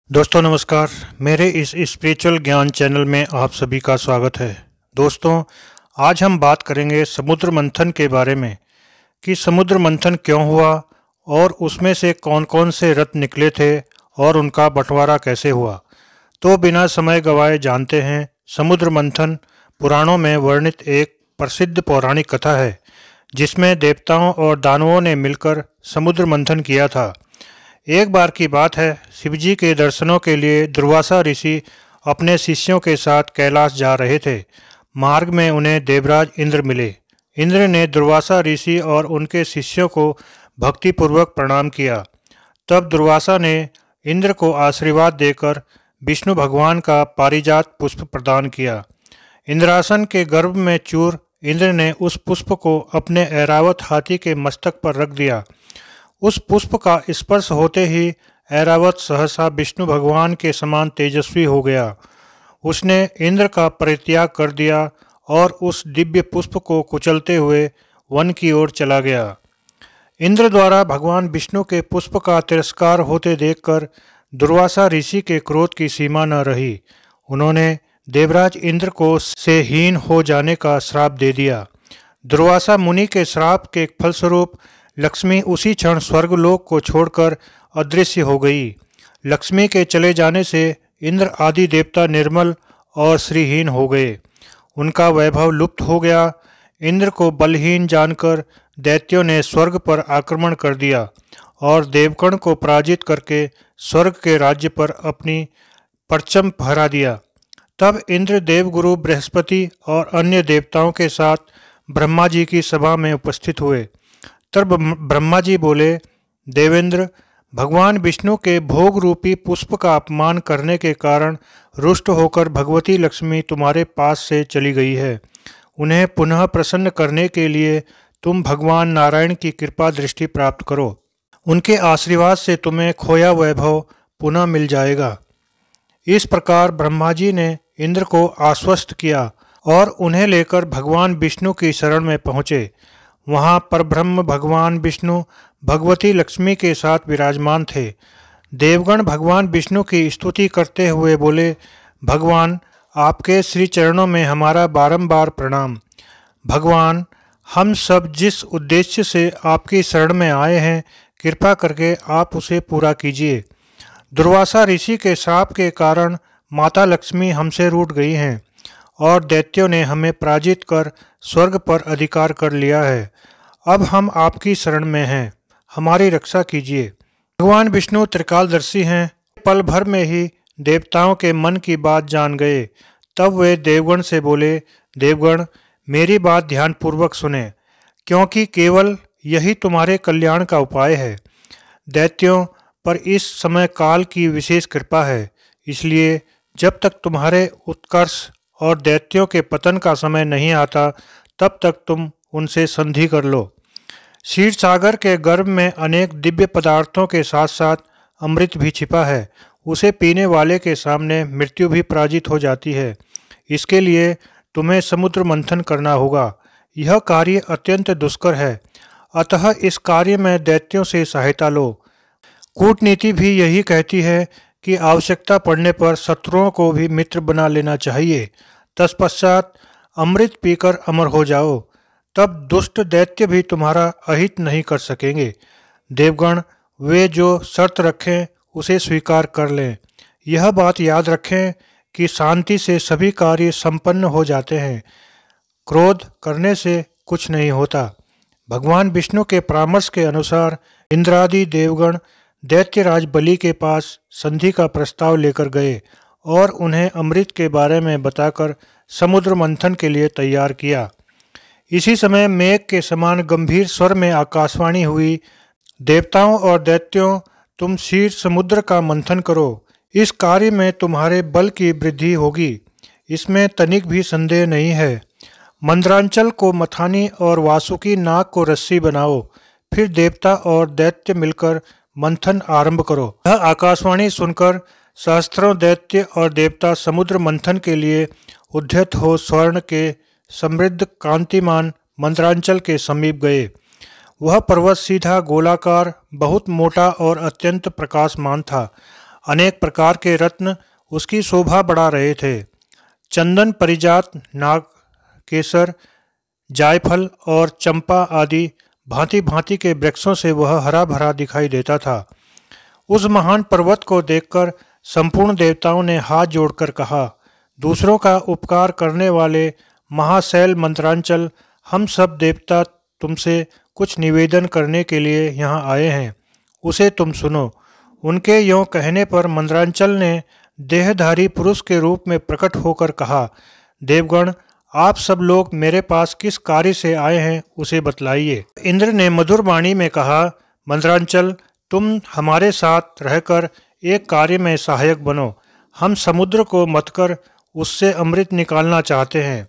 दोस्तों नमस्कार। मेरे इस स्पिरिचुअल ज्ञान चैनल में आप सभी का स्वागत है। दोस्तों, आज हम बात करेंगे समुद्र मंथन के बारे में कि समुद्र मंथन क्यों हुआ और उसमें से कौन कौन से रत्न निकले थे और उनका बंटवारा कैसे हुआ। तो बिना समय गंवाए जानते हैं। समुद्र मंथन पुराणों में वर्णित एक प्रसिद्ध पौराणिक कथा है जिसमें देवताओं और दानवों ने मिलकर समुद्र मंथन किया था। एक बार की बात है, शिवजी के दर्शनों के लिए दुर्वासा ऋषि अपने शिष्यों के साथ कैलाश जा रहे थे। मार्ग में उन्हें देवराज इंद्र मिले। इंद्र ने दुर्वासा ऋषि और उनके शिष्यों को भक्तिपूर्वक प्रणाम किया। तब दुर्वासा ने इंद्र को आशीर्वाद देकर विष्णु भगवान का पारिजात पुष्प प्रदान किया। इंद्रासन के गर्भ में चूर इंद्र ने उस पुष्प को अपने ऐरावत हाथी के मस्तक पर रख दिया। उस पुष्प का स्पर्श होते ही ऐरावत सहसा विष्णु भगवान के समान तेजस्वी हो गया। उसने इंद्र का परित्याग कर दिया और उस दिव्य पुष्प को कुचलते हुए वन की ओर चला गया। इंद्र द्वारा भगवान विष्णु के पुष्प का तिरस्कार होते देखकर दुर्वासा ऋषि के क्रोध की सीमा न रही। उन्होंने देवराज इंद्र को से हीन हो जाने का श्राप दे दिया। दुर्वासा मुनि के श्राप के फलस्वरूप लक्ष्मी उसी क्षण स्वर्गलोक को छोड़कर अदृश्य हो गई। लक्ष्मी के चले जाने से इंद्र आदि देवता निर्मल और श्रीहीन हो गए। उनका वैभव लुप्त हो गया। इंद्र को बलहीन जानकर दैत्यों ने स्वर्ग पर आक्रमण कर दिया और देवगण को पराजित करके स्वर्ग के राज्य पर अपनी परचम फहरा दिया। तब इंद्र देवगुरु बृहस्पति और अन्य देवताओं के साथ ब्रह्मा जी की सभा में उपस्थित हुए। तब ब्रह्मा जी बोले, देवेंद्र, भगवान विष्णु के भोग रूपी पुष्प का अपमान करने के कारण रुष्ट होकर भगवती लक्ष्मी तुम्हारे पास से चली गई है। उन्हें पुनः प्रसन्न करने के लिए तुम भगवान नारायण की कृपा दृष्टि प्राप्त करो। उनके आशीर्वाद से तुम्हें खोया वैभव पुनः मिल जाएगा। इस प्रकार ब्रह्मा जी ने इंद्र को आश्वस्त किया और उन्हें लेकर भगवान विष्णु की शरण में पहुँचे। वहाँ परब्रह्म भगवान विष्णु भगवती लक्ष्मी के साथ विराजमान थे। देवगण भगवान विष्णु की स्तुति करते हुए बोले, भगवान, आपके श्री चरणों में हमारा बारंबार प्रणाम। भगवान, हम सब जिस उद्देश्य से आपकी शरण में आए हैं, कृपा करके आप उसे पूरा कीजिए। दुर्वासा ऋषि के श्राप के कारण माता लक्ष्मी हमसे रूठ गई हैं और दैत्यों ने हमें पराजित कर स्वर्ग पर अधिकार कर लिया है। अब हम आपकी शरण में हैं, हमारी रक्षा कीजिए। भगवान विष्णु त्रिकालदर्शी हैं। पल भर में ही देवताओं के मन की बात जान गए। तब वे देवगण से बोले, देवगण, मेरी बात ध्यानपूर्वक सुने, क्योंकि केवल यही तुम्हारे कल्याण का उपाय है। दैत्यों पर इस समय काल की विशेष कृपा है, इसलिए जब तक तुम्हारे उत्कर्ष और दैत्यों के पतन का समय नहीं आता, तब तक तुम उनसे संधि कर लो। क्षीर सागर के गर्भ में अनेक दिव्य पदार्थों के साथ साथ अमृत भी छिपा है। उसे पीने वाले के सामने मृत्यु भी पराजित हो जाती है। इसके लिए तुम्हें समुद्र मंथन करना होगा। यह कार्य अत्यंत दुष्कर है, अतः इस कार्य में दैत्यों से सहायता लो। कूटनीति भी यही कहती है कि आवश्यकता पड़ने पर शत्रुओं को भी मित्र बना लेना चाहिए। तत्पश्चात अमृत पीकर अमर हो जाओ, तब दुष्ट दैत्य भी तुम्हारा अहित नहीं कर सकेंगे। देवगण, वे जो शर्त रखें उसे स्वीकार कर लें। यह बात याद रखें कि शांति से सभी कार्य संपन्न हो जाते हैं। क्रोध करने से कुछ नहीं होता। भगवान विष्णु के परामर्श के अनुसार इंद्रादि देवगण दैत्यराज बलि के पास संधि का प्रस्ताव लेकर गए और उन्हें अमृत के बारे में बताकर समुद्र मंथन के लिए तैयार किया। इसी समय मेघ के समान गंभीर स्वर में आकाशवाणी हुई, देवताओं और दैत्यों, तुम क्षीर समुद्र का मंथन करो। इस कार्य में तुम्हारे बल की वृद्धि होगी, इसमें तनिक भी संदेह नहीं है। मंद्रांचल को मथानी और वासुकी नाग को रस्सी बनाओ। फिर देवता और दैत्य मिलकर मंथन आरंभ करो। यह आकाशवाणी सुनकर सहस्त्रों दैत्य और देवता समुद्र मंथन के लिए उद्यत हो स्वर्ण के समृद्ध कांतिमान मंद्रांचल के समीप गए। वह पर्वत सीधा गोलाकार, बहुत मोटा और अत्यंत प्रकाशमान था। अनेक प्रकार के रत्न उसकी शोभा बढ़ा रहे थे। चंदन परिजात, नाग, केसर, जायफल और चंपा आदि भांति भांति के वृक्षों से वह हरा भरा दिखाई देता था। उस महान पर्वत को देखकर संपूर्ण देवताओं ने हाथ जोड़कर कहा, दूसरों का उपकार करने वाले महाशैल मंत्रांचल, हम सब देवता तुमसे कुछ निवेदन करने के लिए यहाँ आए हैं, उसे तुम सुनो। उनके यों कहने पर मंत्रांचल ने देहधारी पुरुष के रूप में प्रकट होकर कहा, देवगण, आप सब लोग मेरे पास किस कार्य से आए हैं उसे बतलाइए। इंद्र ने मधुर वाणी में कहा, मंत्रांचल, तुम हमारे साथ रहकर एक कार्य में सहायक बनो। हम समुद्र को मतकर उससे अमृत निकालना चाहते हैं।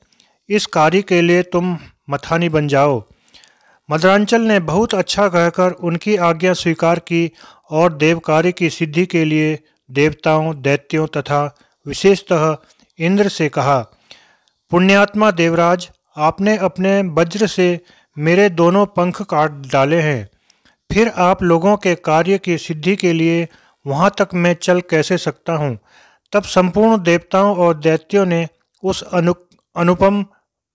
इस कार्य के लिए तुम मथानी बन जाओ। मंत्रांचल ने बहुत अच्छा कहकर उनकी आज्ञा स्वीकार की और देव कार्य की सिद्धि के लिए देवताओं, दैत्यों तथा विशेषतः इंद्र से कहा, पुण्यात्मा देवराज, आपने अपने वज्र से मेरे दोनों पंख काट डाले हैं, फिर आप लोगों के कार्य की सिद्धि के लिए वहाँ तक मैं चल कैसे सकता हूँ। तब संपूर्ण देवताओं और दैत्यों ने उस अनुपम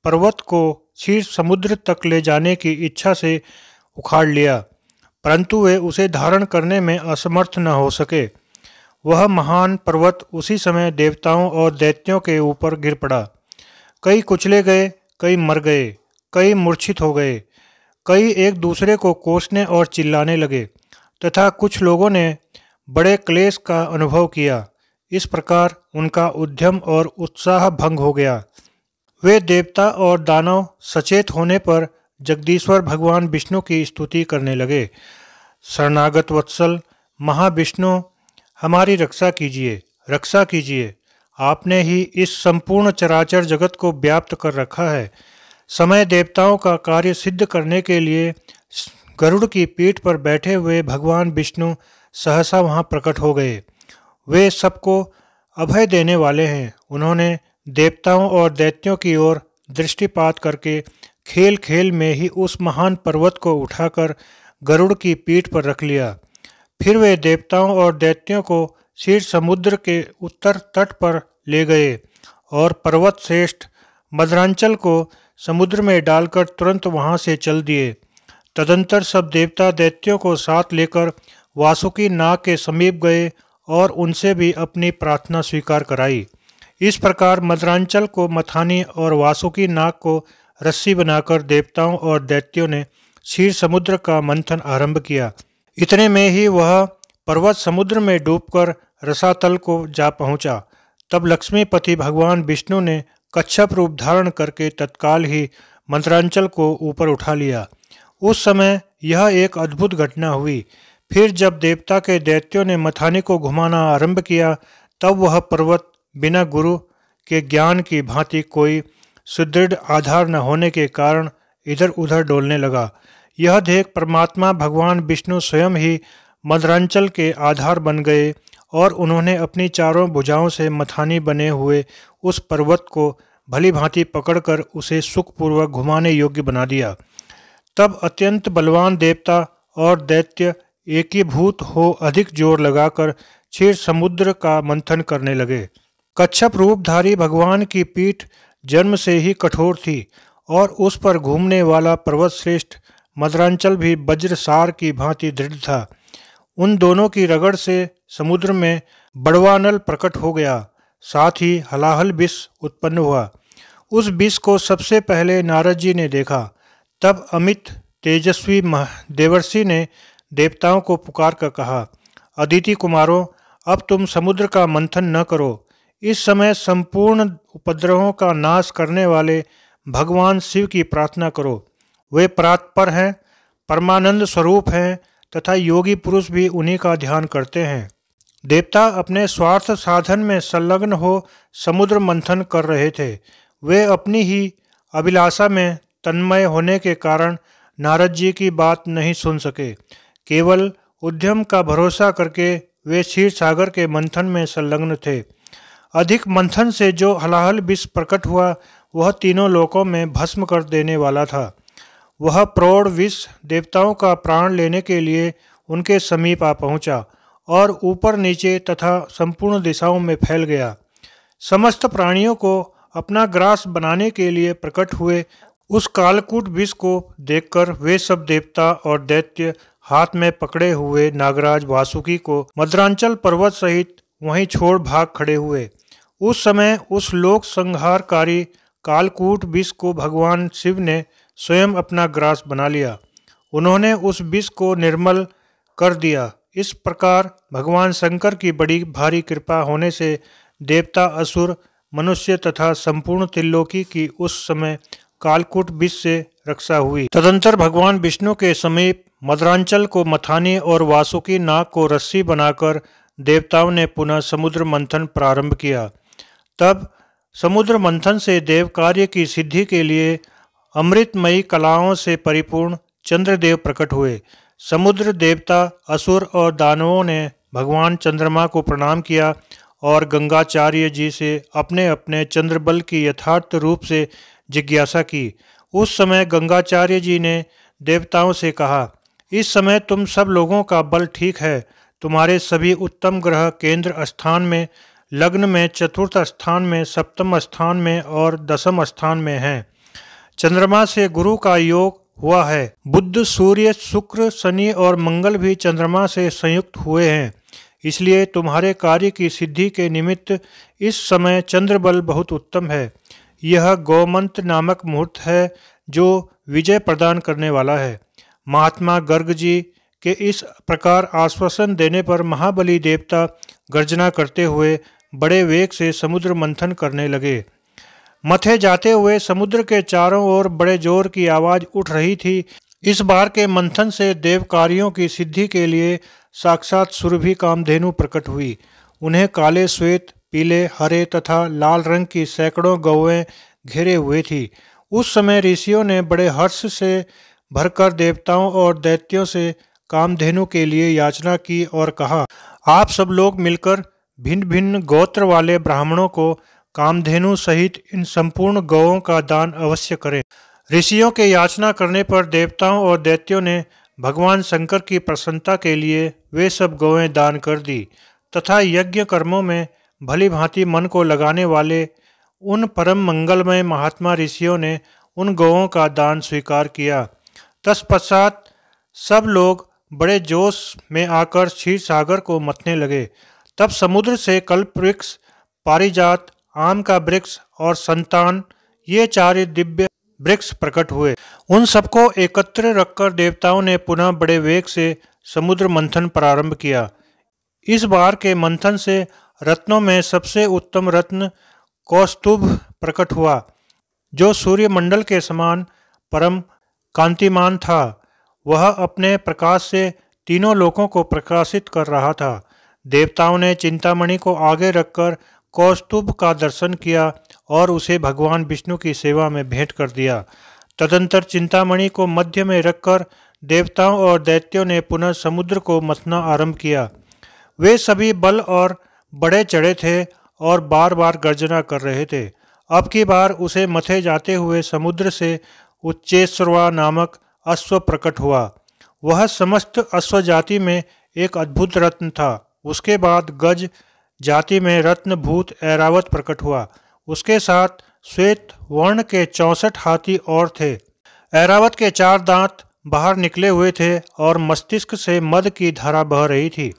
पर्वत को क्षीर समुद्र तक ले जाने की इच्छा से उखाड़ लिया, परंतु वे उसे धारण करने में असमर्थ न हो सके। वह महान पर्वत उसी समय देवताओं और दैत्यों के ऊपर गिर पड़ा। कई कुचले गए, कई मर गए, कई मूर्छित हो गए, कई एक दूसरे को कोसने और चिल्लाने लगे तथा कुछ लोगों ने बड़े क्लेश का अनुभव किया। इस प्रकार उनका उद्यम और उत्साह भंग हो गया। वे देवता और दानव सचेत होने पर जगदीश्वर भगवान विष्णु की स्तुति करने लगे। शरणागत वत्सल महाविष्णु, हमारी रक्षा कीजिए, रक्षा कीजिए। आपने ही इस संपूर्ण चराचर जगत को व्याप्त कर रखा है। समय देवताओं का कार्य सिद्ध करने के लिए गरुड़ की पीठ पर बैठे हुए भगवान विष्णु सहसा वहाँ प्रकट हो गए। वे सबको अभय देने वाले हैं। उन्होंने देवताओं और दैत्यों की ओर दृष्टिपात करके खेल खेल में ही उस महान पर्वत को उठाकर गरुड़ की पीठ पर रख लिया। फिर वे देवताओं और दैत्यों को क्षीर समुद्र के उत्तर तट पर ले गए और पर्वत श्रेष्ठ मदरांचल को समुद्र में डालकर तुरंत वहां से चल दिए। तदंतर सब देवता दैत्यों को साथ लेकर वासुकी नाग के समीप गए और उनसे भी अपनी प्रार्थना स्वीकार कराई। इस प्रकार मदरांचल को मथानी और वासुकी नाग को रस्सी बनाकर देवताओं और दैत्यों ने क्षीर समुद्र का मंथन आरंभ किया। इतने में ही वह पर्वत समुद्र में डूबकर रसातल को जा पहुंचा। तब लक्ष्मीपति भगवान विष्णु ने कच्छप रूप धारण करके तत्काल ही मंत्रांचल को ऊपर उठा लिया। उस समय यह एक अद्भुत घटना हुई। फिर जब देवता के दैत्यों ने मथानी को घुमाना आरंभ किया, तब वह पर्वत बिना गुरु के ज्ञान की भांति कोई सुदृढ़ आधार न होने के कारण इधर उधर डोलने लगा। यह देख परमात्मा भगवान विष्णु स्वयं ही मदरांचल के आधार बन गए और उन्होंने अपनी चारों भुजाओं से मथानी बने हुए उस पर्वत को भली भांति पकड़कर उसे सुखपूर्वक घुमाने योग्य बना दिया। तब अत्यंत बलवान देवता और दैत्य एकीभूत हो अधिक जोर लगाकर क्षीर समुद्र का मंथन करने लगे। कच्छप रूपधारी भगवान की पीठ जन्म से ही कठोर थी और उस पर घूमने वाला पर्वत श्रेष्ठ मदरांचल भी वज्रसार की भांति दृढ़ था। उन दोनों की रगड़ से समुद्र में बड़वानल प्रकट हो गया, साथ ही हलाहल विष उत्पन्न हुआ। उस विष को सबसे पहले नारद जी ने देखा। तब अमित तेजस्वी देवर्षि ने देवताओं को पुकार कर कहा, अदिति कुमारों, अब तुम समुद्र का मंथन न करो। इस समय संपूर्ण उपद्रवों का नाश करने वाले भगवान शिव की प्रार्थना करो। वे परात्पर हैं, परमानंद स्वरूप हैं तथा योगी पुरुष भी उन्हीं का ध्यान करते हैं। देवता अपने स्वार्थ साधन में संलग्न हो समुद्र मंथन कर रहे थे। वे अपनी ही अभिलाषा में तन्मय होने के कारण नारद जी की बात नहीं सुन सके। केवल उद्यम का भरोसा करके वे क्षीर सागर के मंथन में संलग्न थे। अधिक मंथन से जो हलाहल विष प्रकट हुआ वह तीनों लोकों में भस्म कर देने वाला था। वह प्रौढ़ विष देवताओं का प्राण लेने के लिए उनके समीप आ पहुंचा और ऊपर नीचे तथा संपूर्ण दिशाओं में फैल गया। समस्त प्राणियों को अपना ग्रास बनाने के लिए प्रकट हुए उस कालकूट विष को देखकर वे सब देवता और दैत्य हाथ में पकड़े हुए नागराज वासुकी को मद्रांचल पर्वत सहित वहीं छोड़ भाग खड़े हुए। उस समय उस लोक संहारकारी कालकूट विष को भगवान शिव ने स्वयं अपना ग्रास बना लिया। उन्होंने उस विष को निर्मल कर दिया। इस प्रकार भगवान शंकर की बड़ी भारी कृपा होने से देवता, असुर, मनुष्य तथा संपूर्ण त्रिलोकी की उस समय कालकूट विष से रक्षा हुई। तदंतर भगवान विष्णु के समीप मद्रांचल को मथानी और वासुकी नाग को रस्सी बनाकर देवताओं ने पुनः समुद्र मंथन प्रारंभ किया। तब समुद्र मंथन से देव कार्य की सिद्धि के लिए अमृतमयी कलाओं से परिपूर्ण चंद्रदेव प्रकट हुए। समुद्र देवता, असुर और दानवों ने भगवान चंद्रमा को प्रणाम किया और गंगाचार्य जी से अपने अपने चंद्रबल की यथार्थ रूप से जिज्ञासा की। उस समय गंगाचार्य जी ने देवताओं से कहा, इस समय तुम सब लोगों का बल ठीक है। तुम्हारे सभी उत्तम ग्रह केंद्र स्थान में, लग्न में, चतुर्थ स्थान में, सप्तम स्थान में और दसम स्थान में हैं। चंद्रमा से गुरु का योग हुआ है। बुध, सूर्य, शुक्र, शनि और मंगल भी चंद्रमा से संयुक्त हुए हैं। इसलिए तुम्हारे कार्य की सिद्धि के निमित्त इस समय चंद्रबल बहुत उत्तम है। यह गौमंत नामक मुहूर्त है जो विजय प्रदान करने वाला है। महात्मा गर्ग जी के इस प्रकार आश्वासन देने पर महाबली देवता गर्जना करते हुए बड़े वेग से समुद्र मंथन करने लगे। मथे जाते हुए समुद्र के चारों ओर बड़े जोर की आवाज उठ रही थी। इस बार के मंथन से देव कार्यों की सिद्धि के लिए साक्षात सुरभि कामधेनु प्रकट हुई। उन्हें काले, श्वेत, पीले, हरे तथा लाल रंग की सैकड़ों गौएं घेरे हुए थी। उस समय ऋषियों ने बड़े हर्ष से भरकर देवताओं और दैत्यों से कामधेनु के लिए याचना की और कहा, आप सब लोग मिलकर भिन्न भिन्न गोत्र वाले ब्राह्मणों को कामधेनु सहित इन संपूर्ण गौओं का दान अवश्य करें। ऋषियों के याचना करने पर देवताओं और दैत्यों ने भगवान शंकर की प्रसन्नता के लिए वे सब गौएं दान कर दी तथा यज्ञ कर्मों में भली भांति मन को लगाने वाले उन परम मंगलमय महात्मा ऋषियों ने उन गौओं का दान स्वीकार किया। तत्पश्चात सब लोग बड़े जोश में आकर क्षीर सागर को मथने लगे। तब समुद्र से कल्प वृक्ष, पारिजात, आम का वृक्ष और संतान, ये चार दिव्य वृक्ष प्रकट हुए। उन सबको एकत्र रखकर देवताओं ने पुनः बड़े वेग से समुद्र मंथन प्रारंभ किया। इस बार के मंथन से रत्नों में सबसे उत्तम रत्न कौस्तुभ प्रकट हुआ, जो सूर्यमंडल के समान परम कांतिमान था। वह अपने प्रकाश से तीनों लोकों को प्रकाशित कर रहा था। देवताओं ने चिंतामणि को आगे रखकर कौस्तुभ का दर्शन किया और उसे भगवान विष्णु की सेवा में भेंट कर दिया। तदंतर चिंतामणि को मध्य में रखकर देवताओं और दैत्यों ने पुनः समुद्र को मथना आरंभ किया। वे सभी बल और बड़े चढ़े थे और बार बार गर्जना कर रहे थे। अब की बार उसे मथे जाते हुए समुद्र से उच्चेश्वरवा नामक अश्व प्रकट हुआ। वह समस्त अश्व जाति में एक अद्भुत रत्न था। उसके बाद गज जाति में रत्नभूत ऐरावत प्रकट हुआ। उसके साथ श्वेत वर्ण के 64 हाथी और थे। ऐरावत के 4 दांत बाहर निकले हुए थे और मस्तिष्क से मद की धारा बह रही थी।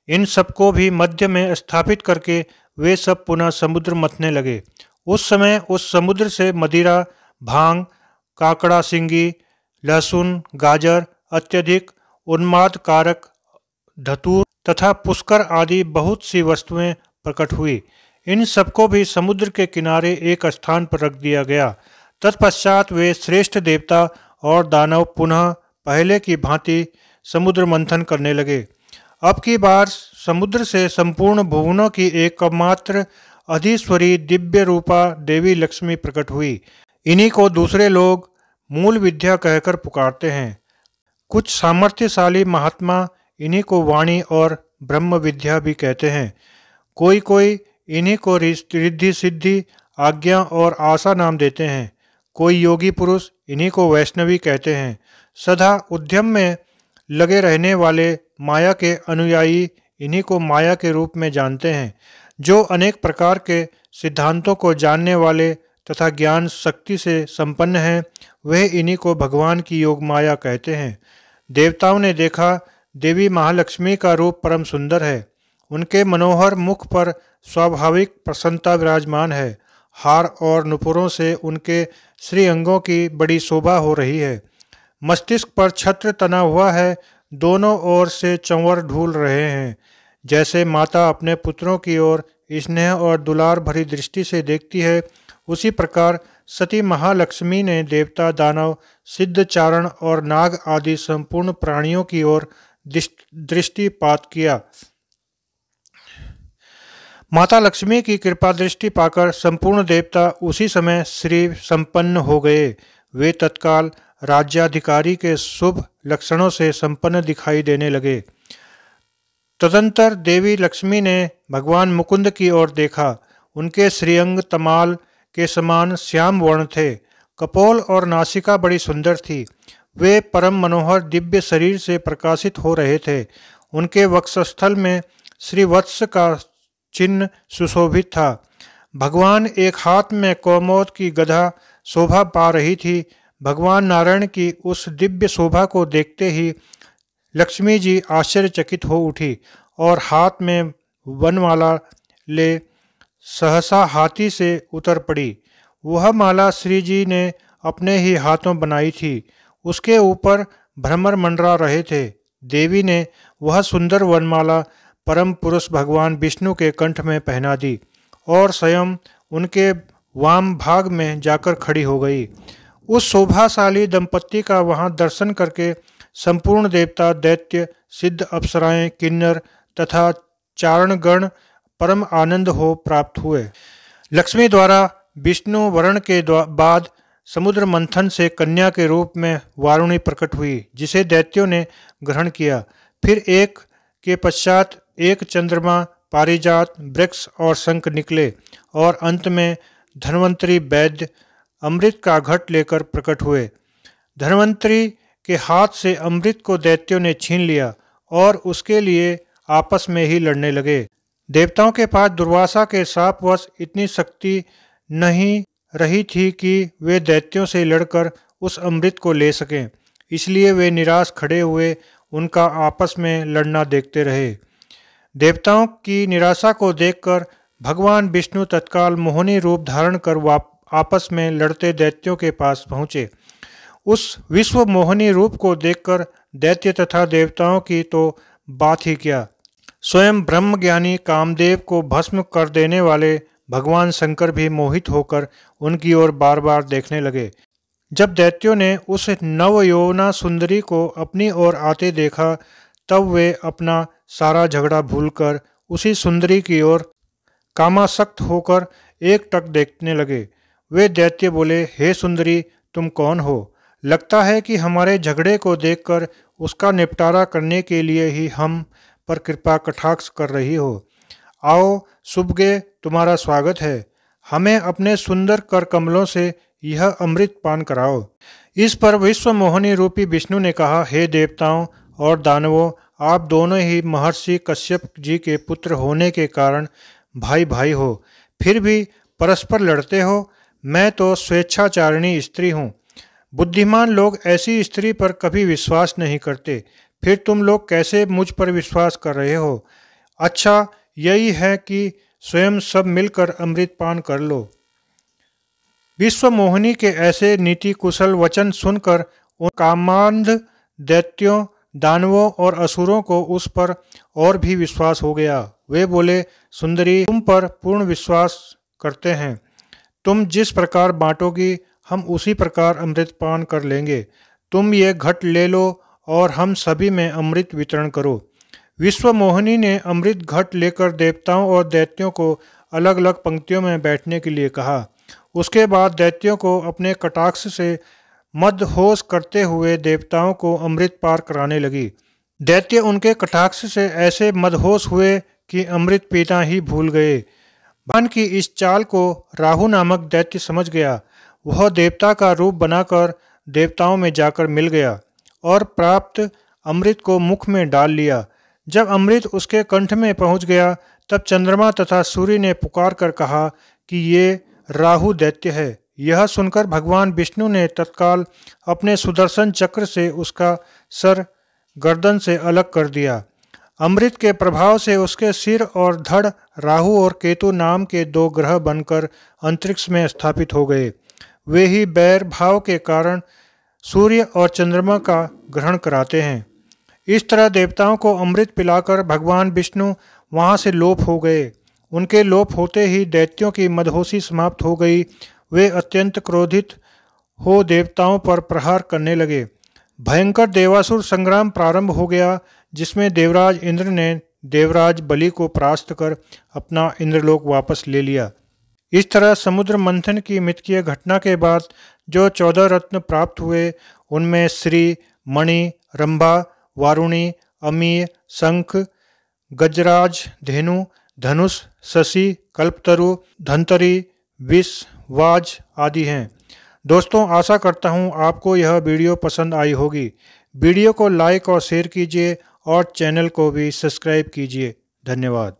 इन सबको भी मध्य में स्थापित करके वे सब पुनः समुद्र मथने लगे। उस समय उस समुद्र से मदिरा, भांग, काकड़ा सिंगी, लहसुन, गाजर, अत्यधिक उन्माद कारक धतूर तथा पुष्कर आदि बहुत सी वस्तुएं प्रकट हुई। इन सबको भी समुद्र के किनारे एक स्थान पर रख दिया गया। तत्पश्चात वे श्रेष्ठ देवता और दानव पुनः पहले की भांति समुद्र मंथन करने लगे। अब की बार समुद्र से संपूर्ण भुवनों की एकमात्र अधीश्वरी दिव्य रूपा देवी लक्ष्मी प्रकट हुई। इन्हीं को दूसरे लोग मूल विद्या कहकर पुकारते हैं। कुछ सामर्थ्यशाली महात्मा इन्हीं को वाणी और ब्रह्म विद्या भी कहते हैं। कोई कोई इन्हीं को रिद्धि सिद्धि, आज्ञा और आशा नाम देते हैं। कोई योगी पुरुष इन्हीं को वैष्णवी कहते हैं। सदा उद्यम में लगे रहने वाले माया के अनुयायी इन्हीं को माया के रूप में जानते हैं। जो अनेक प्रकार के सिद्धांतों को जानने वाले तथा ज्ञान शक्ति से संपन्न हैं, वह इन्हीं को भगवान की योग माया कहते हैं। देवताओं ने देखा, देवी महालक्ष्मी का रूप परम सुंदर है। उनके मनोहर मुख पर स्वाभाविक प्रसन्नता विराजमान है। हार और नुपुरों से उनके श्रीअंगों की बड़ी शोभा हो रही है। मस्तिष्क पर छत्र तना हुआ है। दोनों ओर से चंवर ढूल रहे हैं। जैसे माता अपने पुत्रों की ओर स्नेह और दुलार भरी दृष्टि से देखती है, उसी प्रकार सती महालक्ष्मी ने देवता, दानव, सिद्ध, चारण और नाग आदि संपूर्ण प्राणियों की ओर दृष्टिपात किया। माता लक्ष्मी की कृपा दृष्टि पाकर संपूर्ण देवता उसी समय श्री संपन्न हो गए। वे तत्काल राज्याधिकारी के शुभ लक्षणों से संपन्न दिखाई देने लगे। तदंतर देवी लक्ष्मी ने भगवान मुकुंद की ओर देखा। उनके श्रीअंग तमाल के समान श्याम वर्ण थे। कपोल और नासिका बड़ी सुंदर थी। वे परम मनोहर दिव्य शरीर से प्रकाशित हो रहे थे। उनके वक्षस्थल में श्रीवत्स का चिन्ह सुशोभित था। भगवान एक हाथ में कौमोद की गदा शोभा पा रही थी। भगवान नारायण की उस दिव्य शोभा को देखते ही लक्ष्मी जी आश्चर्यचकित हो उठी और हाथ में वनमाला ले सहसा हाथी से उतर पड़ी। वह माला श्री जी ने अपने ही हाथों बनाई थी। उसके ऊपर भ्रमर मंडरा रहे थे। देवी ने वह सुंदर वनमाला परम पुरुष भगवान विष्णु के कंठ में पहना दी और स्वयं उनके वाम भाग में जाकर खड़ी हो गई। उस शोभाशाली दंपत्ति का वहां दर्शन करके संपूर्ण देवता, दैत्य, सिद्ध, अप्सराएं, किन्नर तथा चारणगण परम आनंद हो प्राप्त हुए। लक्ष्मी द्वारा विष्णु वरण के बाद समुद्र मंथन से कन्या के रूप में वारुणी प्रकट हुई, जिसे दैत्यों ने ग्रहण किया। फिर एक के पश्चात एक चंद्रमा, पारिजात, वृक्ष और शंख निकले और अंत में धन्वंतरी वैद्य अमृत का घट लेकर प्रकट हुए। धन्वंतरी के हाथ से अमृत को दैत्यों ने छीन लिया और उसके लिए आपस में ही लड़ने लगे। देवताओं के पास दुर्वासा के शापवश इतनी शक्ति नहीं रही थी कि वे दैत्यों से लड़कर उस अमृत को ले सकें। इसलिए वे निराश खड़े हुए उनका आपस में लड़ना देखते रहे। देवताओं की निराशा को देखकर भगवान विष्णु तत्काल मोहिनी रूप धारण कर आपस में लड़ते दैत्यों के पास पहुँचे। उस विश्व मोहिनी रूप को देखकर दैत्य तथा देवताओं की तो बात ही क्या, स्वयं ब्रह्मज्ञानी कामदेव को भस्म कर देने वाले भगवान शंकर भी मोहित होकर उनकी ओर बार बार देखने लगे। जब दैत्यों ने उस नवयौवना सुंदरी को अपनी ओर आते देखा, तब वे अपना सारा झगड़ा भूलकर उसी सुंदरी की ओर कामासक्त होकर एकटक देखने लगे। वे दैत्य बोले, हे सुंदरी, तुम कौन हो? लगता है कि हमारे झगड़े को देखकर उसका निपटारा करने के लिए ही हम पर कृपा कटाक्ष कर रही हो। आओ सुबगे, तुम्हारा स्वागत है। हमें अपने सुंदर कर कमलों से यह अमृत पान कराओ। इस पर विश्व मोहिनी रूपी विष्णु ने कहा, हे देवताओं और दानवों, आप दोनों ही महर्षि कश्यप जी के पुत्र होने के कारण भाई भाई हो, फिर भी परस्पर लड़ते हो। मैं तो स्वेच्छाचारिणी स्त्री हूँ। बुद्धिमान लोग ऐसी स्त्री पर कभी विश्वास नहीं करते, फिर तुम लोग कैसे मुझ पर विश्वास कर रहे हो? अच्छा यही है कि स्वयं सब मिलकर अमृत पान कर लो। विश्व मोहिनी के ऐसे नीति कुशल वचन सुनकर उन कामांध दैत्यों, दानवों और असुरों को उस पर और भी विश्वास हो गया। वे बोले, सुंदरी, तुम पर पूर्ण विश्वास करते हैं। तुम जिस प्रकार बांटोगी हम उसी प्रकार अमृत पान कर लेंगे। तुम ये घट ले लो और हम सभी में अमृत वितरण करो। विश्व मोहिनी ने अमृत घट लेकर देवताओं और दैत्यों को अलग अलग पंक्तियों में बैठने के लिए कहा। उसके बाद दैत्यों को अपने कटाक्ष से मदहोश करते हुए देवताओं को अमृत पार कराने लगी। दैत्य उनके कटाक्ष से ऐसे मदहोश हुए कि अमृत पीना ही भूल गए। भगवान की इस चाल को राहु नामक दैत्य समझ गया। वह देवता का रूप बनाकर देवताओं में जाकर मिल गया और प्राप्त अमृत को मुख में डाल लिया। जब अमृत उसके कंठ में पहुंच गया तब चंद्रमा तथा सूर्य ने पुकार कर कहा कि ये राहु दैत्य है। यह सुनकर भगवान विष्णु ने तत्काल अपने सुदर्शन चक्र से उसका सर गर्दन से अलग कर दिया। अमृत के प्रभाव से उसके सिर और धड़ राहु और केतु नाम के दो ग्रह बनकर अंतरिक्ष में स्थापित हो गए। वे ही बैर भाव के कारण सूर्य और चंद्रमा का ग्रहण कराते हैं। इस तरह देवताओं को अमृत पिलाकर भगवान विष्णु वहां से लोप हो गए। उनके लोप होते ही दैत्यों की मदहोशी समाप्त हो गई। वे अत्यंत क्रोधित हो देवताओं पर प्रहार करने लगे। भयंकर देवासुर संग्राम प्रारंभ हो गया, जिसमें देवराज इंद्र ने देवराज बलि को परास्त कर अपना इंद्रलोक वापस ले लिया। इस तरह समुद्र मंथन की मिथकीय घटना के बाद जो 14 रत्न प्राप्त हुए, उनमें श्री, मणि, रंभा, वारुणी, अमीय, शंख, गजराज, धेनु, धनुष, शशि, कल्पतरु, धनतरी, विष, वाज आदि हैं। दोस्तों, आशा करता हूँ आपको यह वीडियो पसंद आई होगी। वीडियो को लाइक और शेयर कीजिए और चैनल को भी सब्सक्राइब कीजिए। धन्यवाद।